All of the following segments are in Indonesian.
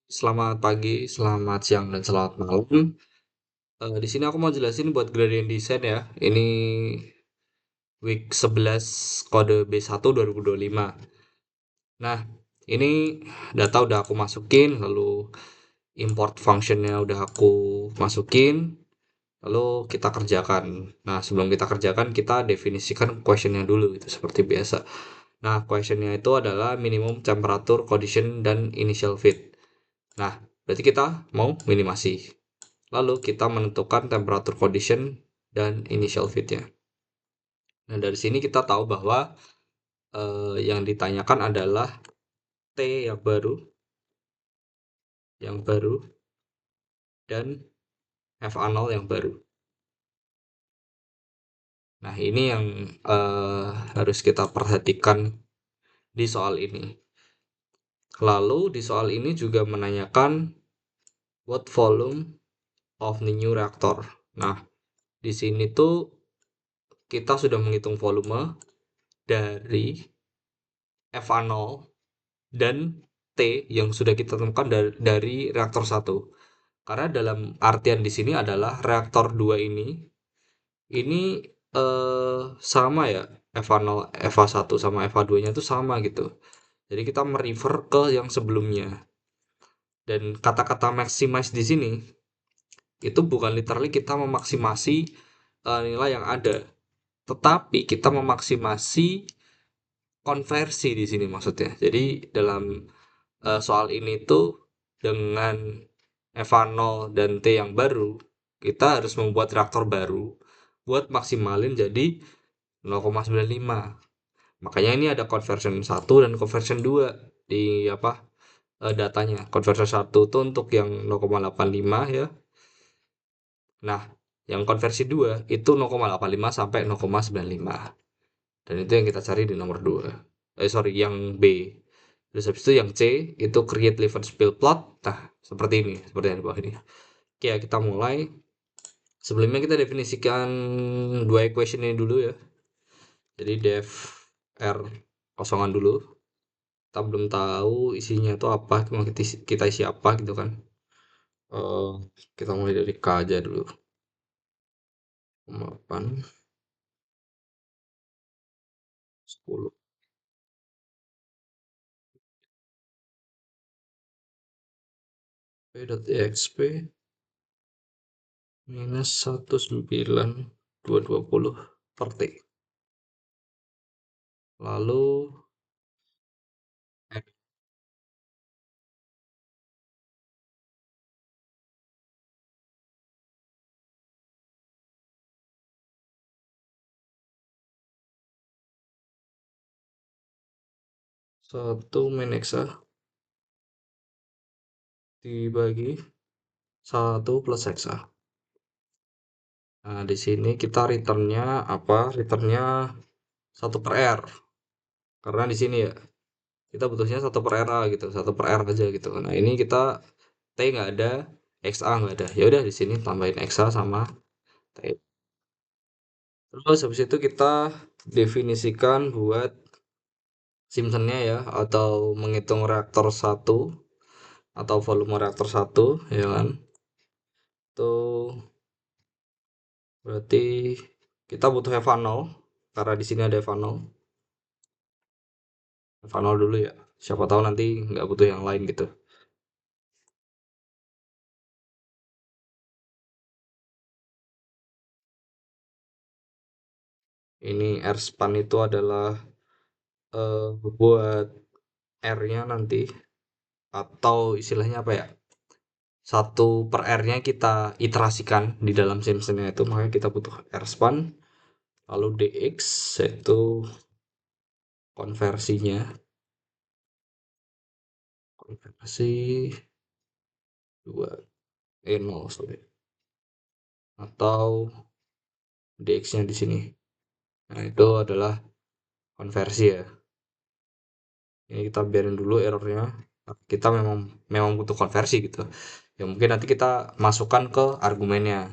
Selamat pagi, selamat siang, dan selamat malam. Di sini aku mau jelasin buat gradient descent ya. Ini week 11 kode B1 2025. Nah, ini data udah aku masukin, lalu import functionnya udah aku masukin, lalu kita kerjakan. Nah, sebelum kita kerjakan, kita definisikan questionnya dulu, itu seperti biasa. Nah, questionnya itu adalah minimum temperature condition dan initial fit. Nah, berarti kita mau minimasi. Lalu kita menentukan temperature condition dan initial fit-nya. Nah, dari sini kita tahu bahwa yang ditanyakan adalah T yang baru, dan FA0 yang baru. Nah, ini yang harus kita perhatikan di soal ini. Lalu di soal ini juga menanyakan what volume of the new reactor. Nah, di sini tuh kita sudah menghitung volume dari FA0 dan T yang sudah kita temukan dari reaktor satu. Karena dalam artian di sini adalah reaktor 2 ini sama ya, EVA0, EVA1 sama EVA2-nya itu sama gitu. Jadi kita merefer ke yang sebelumnya. Dan kata-kata maximize di sini itu bukan literally kita memaksimasi nilai yang ada, tetapi kita memaksimasi konversi di sini maksudnya. Jadi dalam soal ini tuh dengan EVA 0 dan T yang baru, kita harus membuat reaktor baru buat maksimalin jadi 0,95. Makanya ini ada conversion 1 dan conversion 2 di apa datanya. Conversion 1 tuh untuk yang 0,85 ya. Nah, yang konversi 2 itu 0,85 sampai 0,95. Dan itu yang kita cari di nomor 2. Sorry, yang B. Terus habis itu yang C itu create Levenspiel plot. Nah, seperti ini, seperti yang di bawah ini. Oke, ya, kita mulai. Sebelumnya kita definisikan dua equation ini dulu ya. Jadi def R kosongan dulu. Kita belum tahu isinya itu apa, cuma kita isi apa gitu kan. Eh, kita mulai dari K aja dulu. 8, 10. P.exp minus 19.220 per T. Lalu X 1 min Xa dibagi 1 plus Xa. Nah, di sini kita returnnya apa? Returnnya 1 per R. Karena di sini ya, kita butuhnya 1 per R gitu, 1 per R aja gitu. Nah, ini kita T nggak ada, XA nggak ada. Ya udah di sini tambahin XA sama T. Terus habis itu kita definisikan buat Simpsonnya ya, atau menghitung reaktor satu atau volume reaktor satu ya kan. Itu berarti kita butuh EVA 0 karena di sini ada EVA 0. EVA 0 dulu ya. Siapa tahu nanti nggak butuh yang lain gitu. Ini R span itu adalah buat R-nya nanti, atau istilahnya apa ya? Satu per R-nya kita iterasikan di dalam Simpsonnya itu, makanya kita butuh R span. Lalu dx itu konversinya, konversi 2 0 sorry, atau dx-nya di sini. Nah, itu adalah konversi ya. Ini kita biarin dulu errornya. Kita memang memang butuh konversi gitu. Ya mungkin nanti kita masukkan ke argumennya.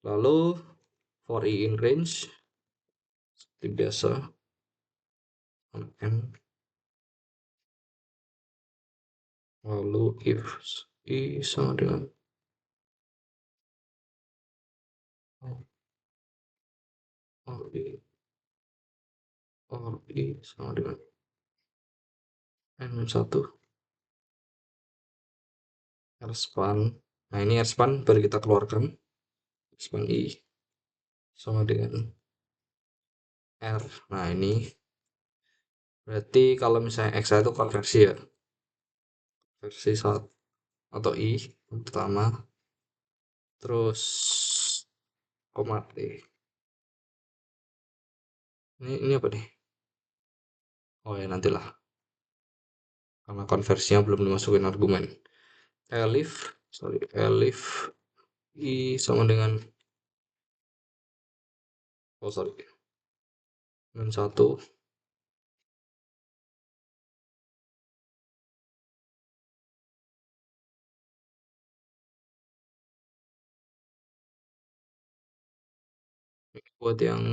Lalu for i in range seperti biasa n Lalu if i sama dengan or i sama dengan n1 rspan. Nah, ini rspan baru kita keluarkan. Rspan i sama dengan r. Nah, ini berarti kalau misalnya x itu konversi ya. Versi 1 atau i yang pertama. Terus koma t. Ini apa nih? Oh ya nantilah. Karena konversinya belum dimasukin argumen. Elif, sorry, elif i sama dengan, oh sorry, dengan satu. Buat yang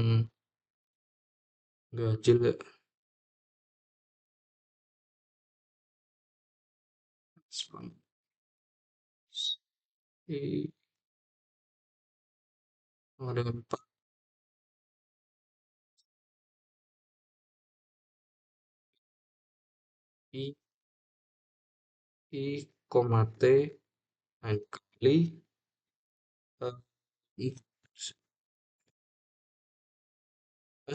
ganjil ya. Spam. I sama dengan 4. I, I, koma T, N kali, eh, I,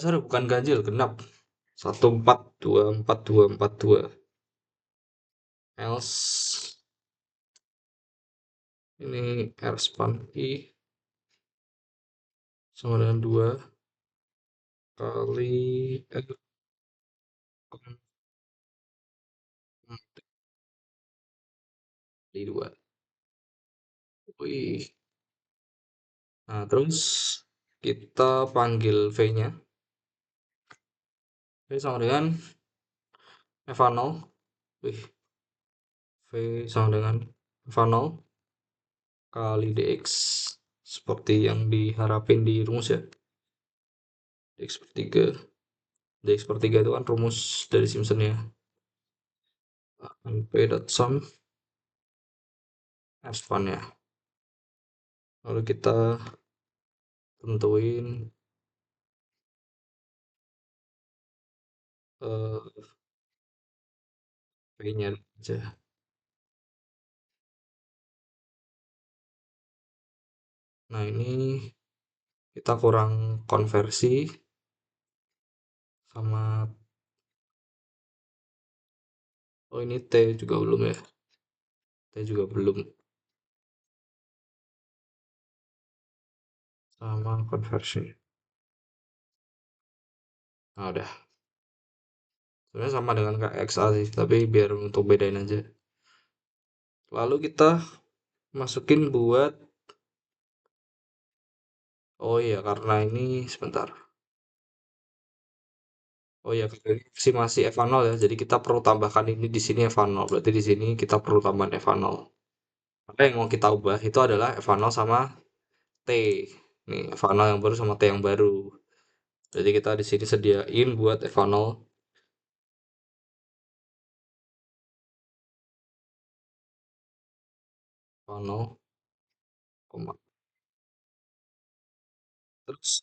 sorry, bukan ganjil, genap. 142442. Else, ini R span I sama dengan 2 kali R kali 2. Wih. Nah, terus kita panggil V-nya. V sama dengan eva nol. Wih, V sama dengan eva nol kali dx. Seperti yang diharapin di rumus ya. Dx per 3. Dx per 3 itu kan rumus dari Simpson ya. P dot sum R span ya. Lalu kita tentuin V-nya aja. Nah, ini kita kurang konversi sama, oh ini T juga belum ya. T juga belum sama konversi. Nah, udah. Sebenarnya sama dengan kayak XA sih, tapi biar untuk bedain aja. Lalu kita masukin buat, oh iya karena ini sebentar. Oh iya karena ini masih Eva 0 ya, jadi kita perlu tambahkan ini di sini Eva 0. Berarti di sini kita perlu tambahan Eva 0. Maka yang mau kita ubah itu adalah Eva 0 sama T. Nih, Eva 0 yang baru sama T yang baru. Jadi kita di sini sediain buat Eva 0, Eva 0, koma. Terus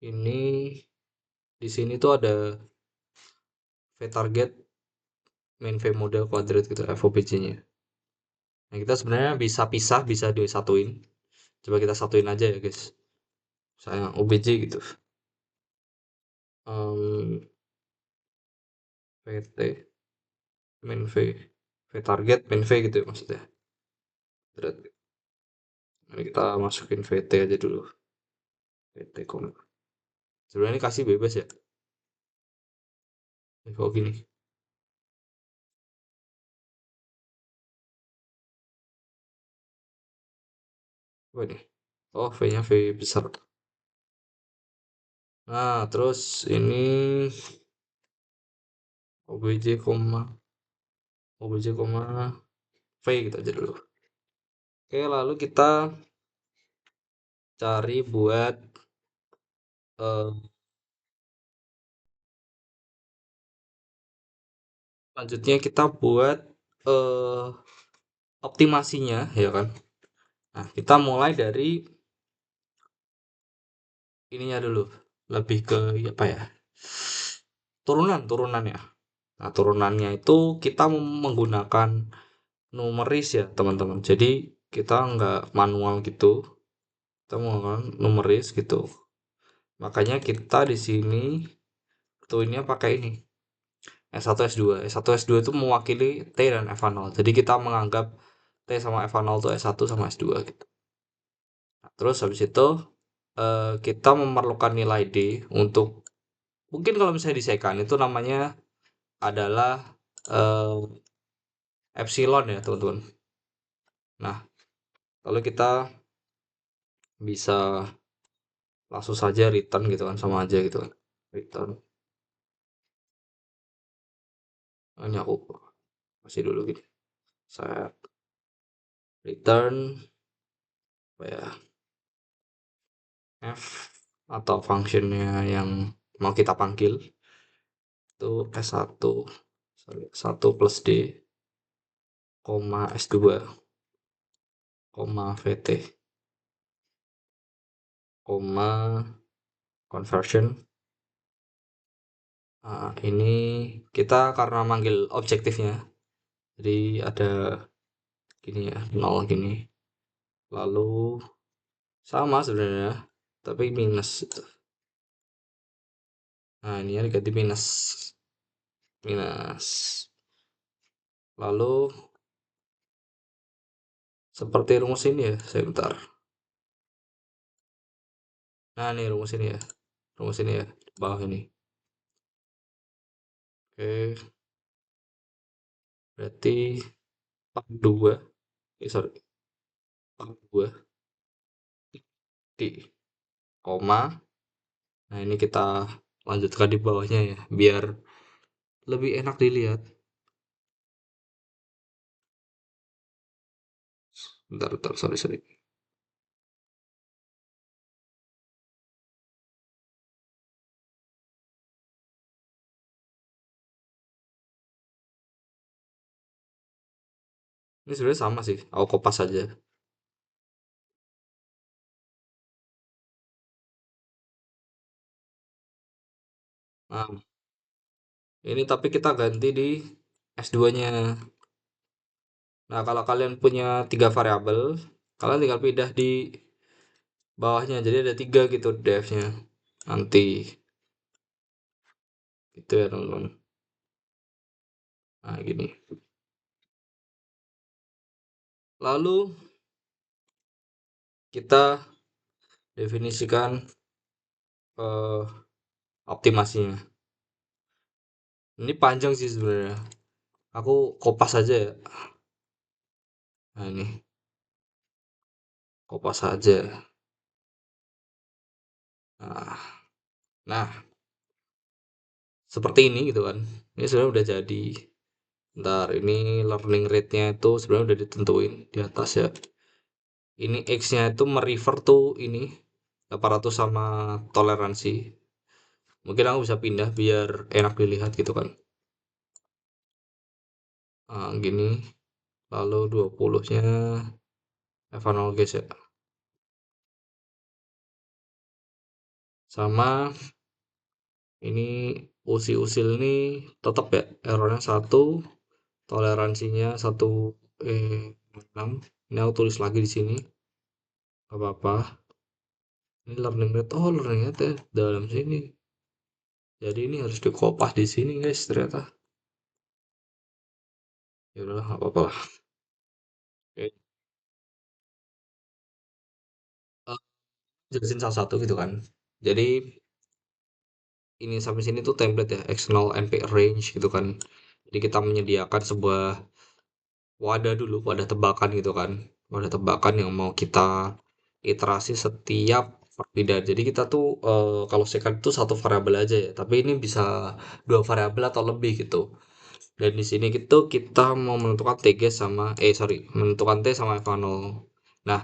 ini di sini tuh ada V target main V model kuadrat gitu FOBC-nya. Nah, kita sebenarnya bisa pisah, bisa disatuin. Coba kita satuin aja ya, guys. Saya OBJ gitu. Em, VT main V, V target main V gitu ya maksudnya. Berarti ini kita masukin VT aja dulu. VT koma. Sebenarnya ini kasih bebas ya. Kok gini? Apa nih? Oh, V-nya V besar. Nah, terus ini OBJ koma OBJ koma V gitu aja dulu. Oke, lalu kita cari buat eh, Selanjutnya kita buat eh, optimasinya, ya kan? Nah, kita mulai dari ininya dulu. Lebih ke apa ya? Turunan ya. Nah, turunannya itu kita menggunakan numeris ya, teman-teman. Jadi kita nggak manual gitu, kita menggunakan numeris gitu. Makanya kita di sini tentuinnya pakai ini, S1, S2. S1, S2 itu mewakili T dan Evanol. Jadi kita menganggap T sama Evanol itu S1 sama S2 gitu. Nah, terus habis itu kita memerlukan nilai D untuk mungkin kalau misalnya di second itu namanya adalah eh, epsilon ya, teman-teman. Nah, lalu kita bisa langsung saja return gitu kan, sama aja gitu kan. Return. Nah, ini aku kasih dulu gini. Saya return apa ya, f atau functionnya yang mau kita panggil itu S1, sorry, S1 plus D, koma S2, koma VT, koma conversion. Nah, ini kita karena manggil objektifnya, jadi ada gini ya, nol gini. Lalu sama sebenarnya, tapi minus itu. Nah, ini ya diganti minus. Minus. Lalu seperti rumus ini ya, saya bentar. Nah, ini rumus ini ya. Rumus ini ya, bawah ini. Oke, berarti 42, sorry, 42 di koma. Nah, ini kita lanjutkan di bawahnya ya, biar lebih enak dilihat. Bentar, bentar, sorry, sorry. Ini sebenarnya sama sih, aku kopas aja. Nah, ini tapi kita ganti di S2-nya. Nah, kalau kalian punya 3 variabel, kalian tinggal pindah di bawahnya. Jadi ada 3 gitu def-nya. Nanti gitu ya, teman-teman. Nah, gini. Lalu kita definisikan eh, optimasinya. Ini panjang sih sebenarnya. Aku kopas aja ya. Nah, ini kopas aja. Nah, nah, seperti ini gitu kan. Ini sebenarnya udah jadi. Ntar ini learning rate-nya itu sebenarnya udah ditentuin di atas ya. Ini X-nya itu merefer tuh ini 800 sama toleransi. Mungkin aku bisa pindah biar enak dilihat gitu kan. Nah, gini. Lalu 20-nya Evanol guys ya. Sama ini usil-usil ini tetap ya errornya 1, toleransinya 1,6. Ini aku tulis lagi di sini. Gak apa-apa. Ini learning rate. Oh, learning rate ya dalam sini. Jadi ini harus dikopas di sini guys ternyata. Ya udahlah, nggak apa-apa lah. Oke. Eh, Jelasin salah satu gitu kan. Jadi ini sampai sini tuh template ya, external NP range gitu kan. Jadi kita menyediakan sebuah wadah dulu, wadah tebakan gitu kan. Wadah tebakan yang mau kita iterasi setiap perbedaan. Jadi kita tuh kalau second itu satu variabel aja ya, tapi ini bisa 2 variabel atau lebih gitu. Dan di sini gitu kita mau menentukan TG sama sorry, menentukan T sama F0. Nah,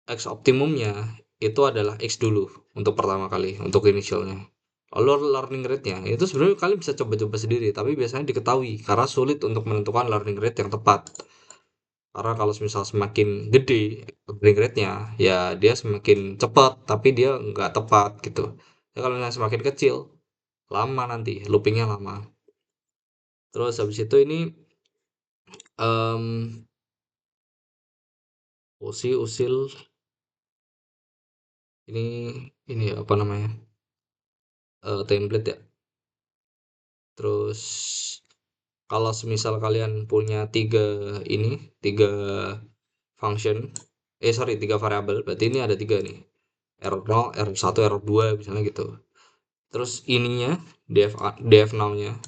X optimumnya itu adalah X dulu untuk pertama kali, untuk initialnya. Lalu learning rate-nya itu sebenarnya kalian bisa coba-coba sendiri, tapi biasanya diketahui karena sulit untuk menentukan learning rate yang tepat. Karena kalau misal semakin gede learning rate-nya, ya dia semakin cepat, tapi dia nggak tepat gitu. Ya kalau misalnya semakin kecil, lama nanti, loopingnya lama. Terus habis itu ini em usil ini apa namanya? Template ya. Terus kalau semisal kalian punya tiga function, sorry, tiga variabel, berarti ini ada tiga nih. Error 0, error 1, error 2, misalnya gitu. Terus ininya, df now-nya,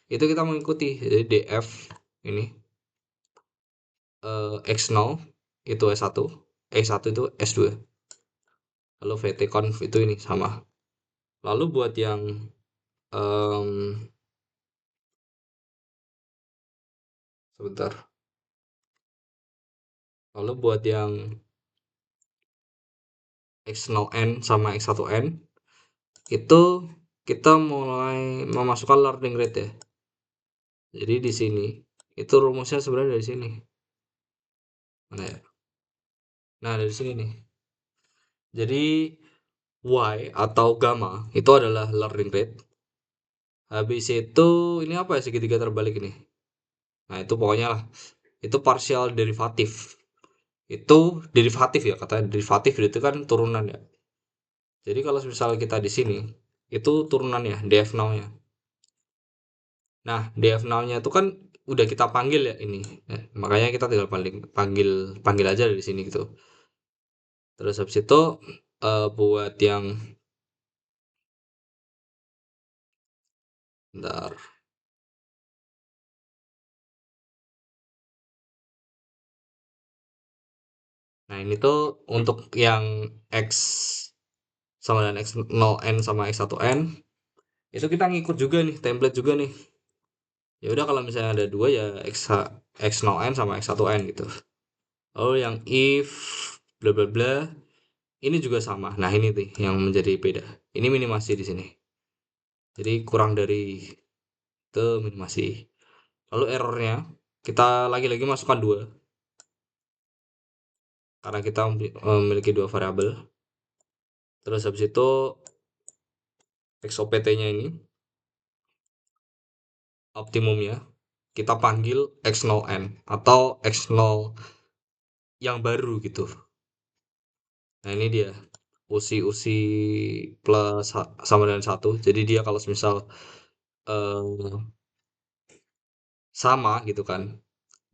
itu kita mengikuti. Jadi df ini, x 0 itu S1, x1 itu S2. Lalu vtconf itu ini sama. Lalu buat yang em, sebentar. Lalu buat yang x0n sama x1n itu kita mulai memasukkan learning rate ya. Jadi di sini itu rumusnya sebenarnya dari sini. Mana ya? Nah, dari sini nih. Jadi y atau gamma itu adalah learning rate. Habis itu ini apa ya, segitiga terbalik ini? Nah, itu pokoknya lah. Itu partial derivatif. Itu derivatif ya, kata derivatif itu kan turunan ya. Jadi kalau misalnya kita di sini itu turunannya df now-nya. Nah, df now-nya itu kan udah kita panggil ya ini. Makanya kita tinggal panggil panggil aja dari sini gitu. Terus habis itu buat yang bentar. Nah, ini tuh untuk yang x sama dengan x0n sama x1n itu kita ngikut juga nih, template juga nih. Ya udah kalau misalnya ada dua ya x0n sama x1n gitu. Lalu yang if bla bla bla ini juga sama. Nah, ini nih yang menjadi beda. Ini minimasi di sini. Jadi kurang dari itu minimasi. Lalu errornya kita lagi-lagi masukkan dua karena kita memiliki dua variabel. Terus habis itu XOPT-nya ini optimumnya kita panggil x0n atau x0 yang baru gitu. Nah, ini dia usi plus sama dengan satu. Jadi dia kalau misal eh, sama gitu kan,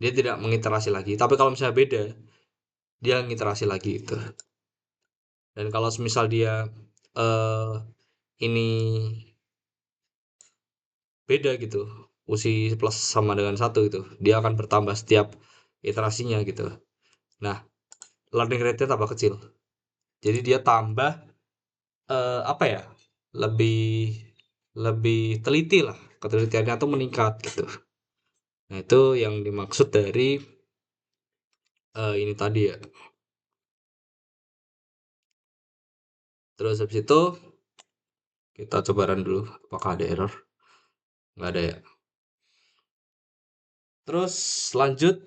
dia tidak mengiterasi lagi. Tapi kalau misalnya beda, dia ngiterasi lagi itu. Dan kalau misal dia eh ini beda gitu, usi plus sama dengan satu gitu, dia akan bertambah setiap iterasinya gitu. Nah, learning rate-nya tambah kecil. Jadi dia tambah apa ya? Lebih lebih teliti lah. Ketelitiannya tuh meningkat gitu. Nah, itu yang dimaksud dari ini tadi ya. Terus habis itu kita coba run dulu apakah ada error. Nggak ada ya. Terus lanjut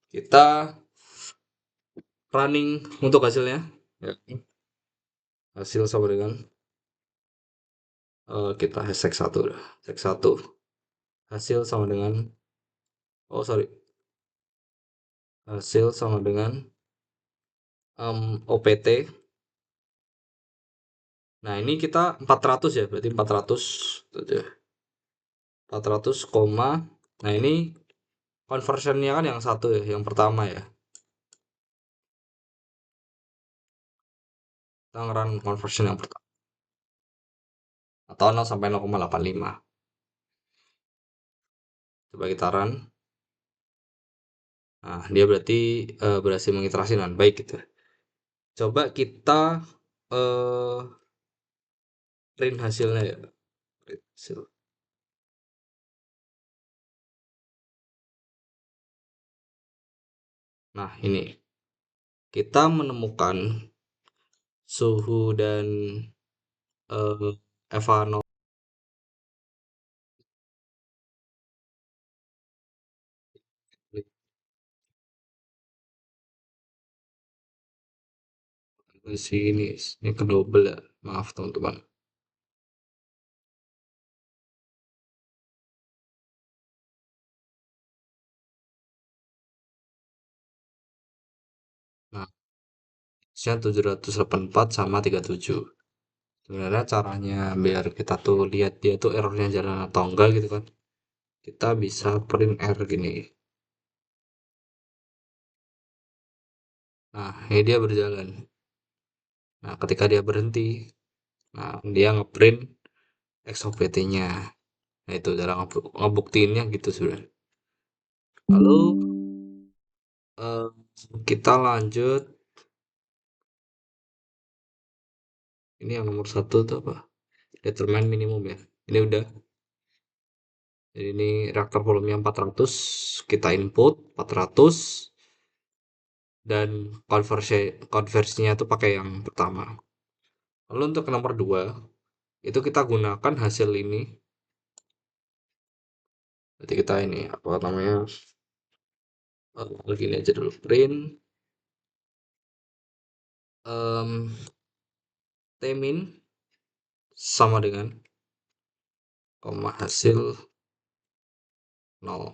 kita running untuk hasilnya. Ya, hasil sama dengan kita hashtag satu udah. Hashtag satu. Hasil sama dengan oh sorry. Hasil sama dengan OPT. Nah, ini kita 400 ya, berarti 400 400 koma. Nah, ini conversionnya kan yang satu ya, yang pertama ya. Kita nge-run conversion yang pertama atau 0 sampai 0,85. Coba kita run. Nah, dia berarti berhasil mengiterasi dengan baik gitu. Coba kita eh print hasilnya ya. Print hasil. Nah, ini kita menemukan suhu dan Eva 0 ini kedouble ya. Maaf teman-teman. Nah, saya 784 sama 37. Sebenarnya caranya biar kita tuh lihat dia tuh errornya jalan atau enggak gitu kan. Kita bisa print error gini. Nah, ini dia berjalan. Nah, ketika dia berhenti, nah dia ngeprint XOPT-nya. Nah, itu cara ngebuktiinnya gitu sebenarnya. Lalu eh, kita lanjut. Ini yang nomor satu tuh apa? Determine minimum ya. Ini udah. Jadi ini reaktor volumenya 400. Kita input 400 dan konversinya tuh pakai yang pertama. Lalu untuk nomor 2 itu kita gunakan hasil ini. Jadi kita ini apa namanya? Begini aja dulu print em, tmin sama dengan koma hasil 0.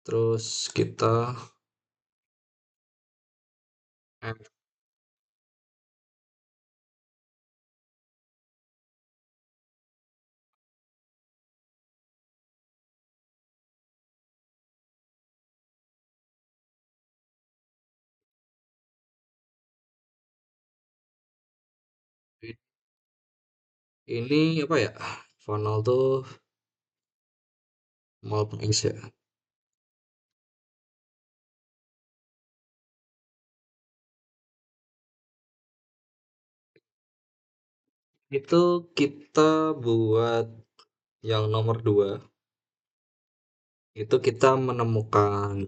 Terus kita F. Ini apa ya? Funnel tuh mau X ya. Itu kita buat yang nomor 2 itu kita menemukan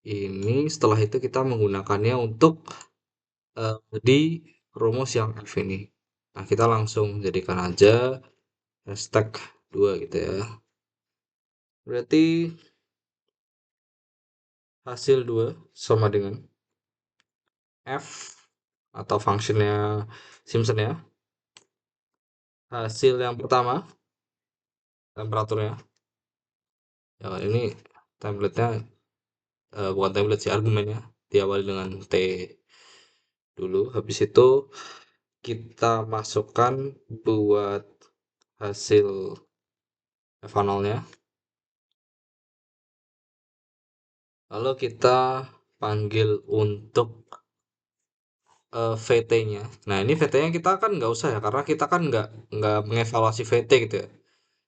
ini, setelah itu kita menggunakannya untuk di rumus yang F ini. Nah, kita langsung jadikan aja hashtag 2 gitu ya. Berarti hasil 2 sama dengan F atau fungsinya Simpson ya. Hasil yang pertama, temperaturnya. Ya, ini template-nya bukan template sih argumennya. Diawali dengan T dulu. Habis itu kita masukkan buat hasil evanolnya. Lalu kita panggil untuk VT-nya. Nah, ini VT-nya kita kan nggak usah ya, karena kita kan nggak mengevaluasi VT gitu ya.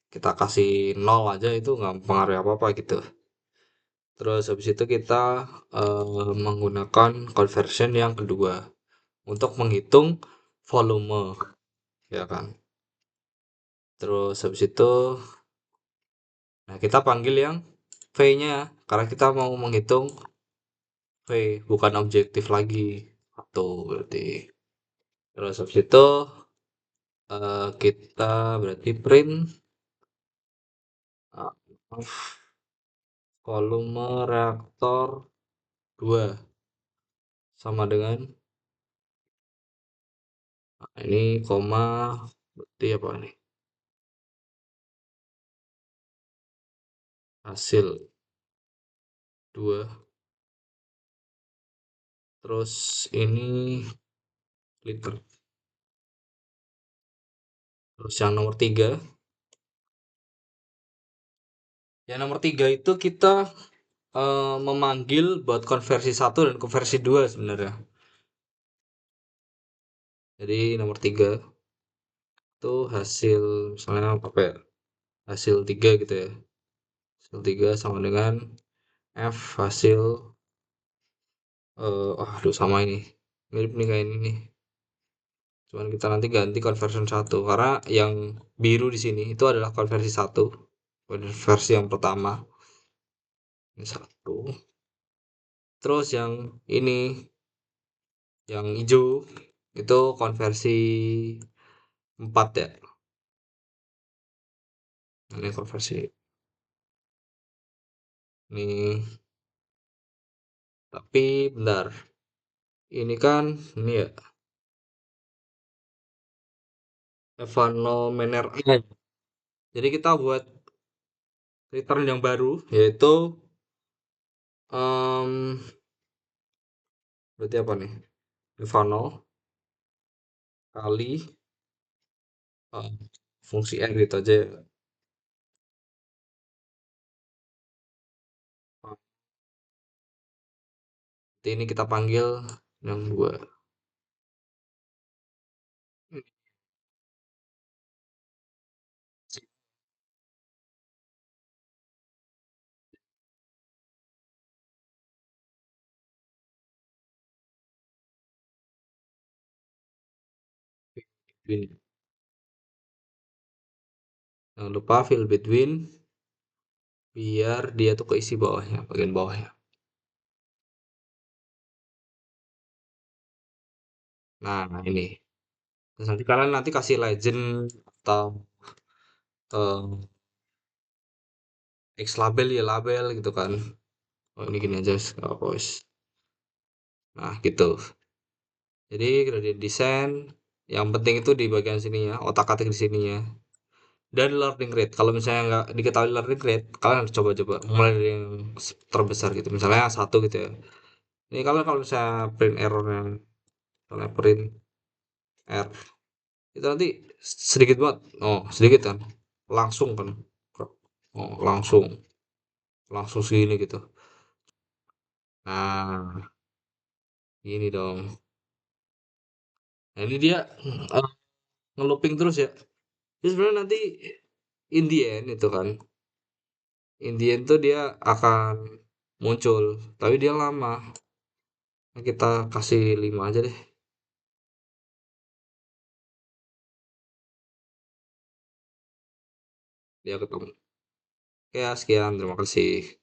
Kita kasih nol aja itu nggak mempengaruhi apa-apa gitu. Terus habis itu kita menggunakan conversion yang kedua untuk menghitung volume, ya kan. Terus habis itu, nah kita panggil yang V-nya karena kita mau menghitung V, bukan objektif lagi. Satu berarti. Terus habis itu kita berarti print uh, volume reaktor 2 sama dengan ini koma berarti apa nih? Hasil 2 terus ini liter. Terus yang nomor 3, yang nomor 3 itu kita memanggil buat konversi satu dan konversi 2 sebenarnya. Jadi nomor 3 itu hasil misalnya apa ya? Hasil 3 gitu ya. Hasil 3 sama dengan F hasil aduh sama ini. Mirip nih kayak ini nih. Cuman kita nanti ganti conversion satu karena yang biru di sini itu adalah konversi satu. Konversi yang pertama. Ini satu. Terus yang ini Yang hijau itu konversi 4 ya. Ini konversi ini, tapi bentar. Ini kan ini ya Evanominar A. Jadi kita buat return yang baru yaitu em berarti apa nih? Evano kali eh, fungsi n gitu aja ya. Nanti ini kita panggil yang dua. Between. Jangan lupa fill between biar dia tuh keisi bawahnya, bagian bawahnya. Nah, ini. Terus nanti kalian nanti kasih legend atau eh, X label ya label gitu kan. Oh, ini gini aja, nggak apa wis. Nah, gitu. Jadi gradient descent yang penting itu di bagian sininya, otak-atik di sininya. Dan learning rate. Kalau misalnya nggak diketahui learning rate, kalian harus coba-coba mulai dari yang terbesar gitu. Misalnya satu gitu ya. Ini kalian kalau misalnya print errornya, misalnya print R, itu nanti sedikit banget. Oh, sedikit kan. Langsung kan. Oh, langsung. Langsung segini gitu. Nah, gini dong. Nah, ini dia eh, ngelooping terus ya. Jadi sebenarnya nanti in the end itu kan, in the end tuh dia akan muncul, tapi dia lama. Nah, kita kasih 5 aja deh, dia ketemu. Ya, sekian, terima kasih.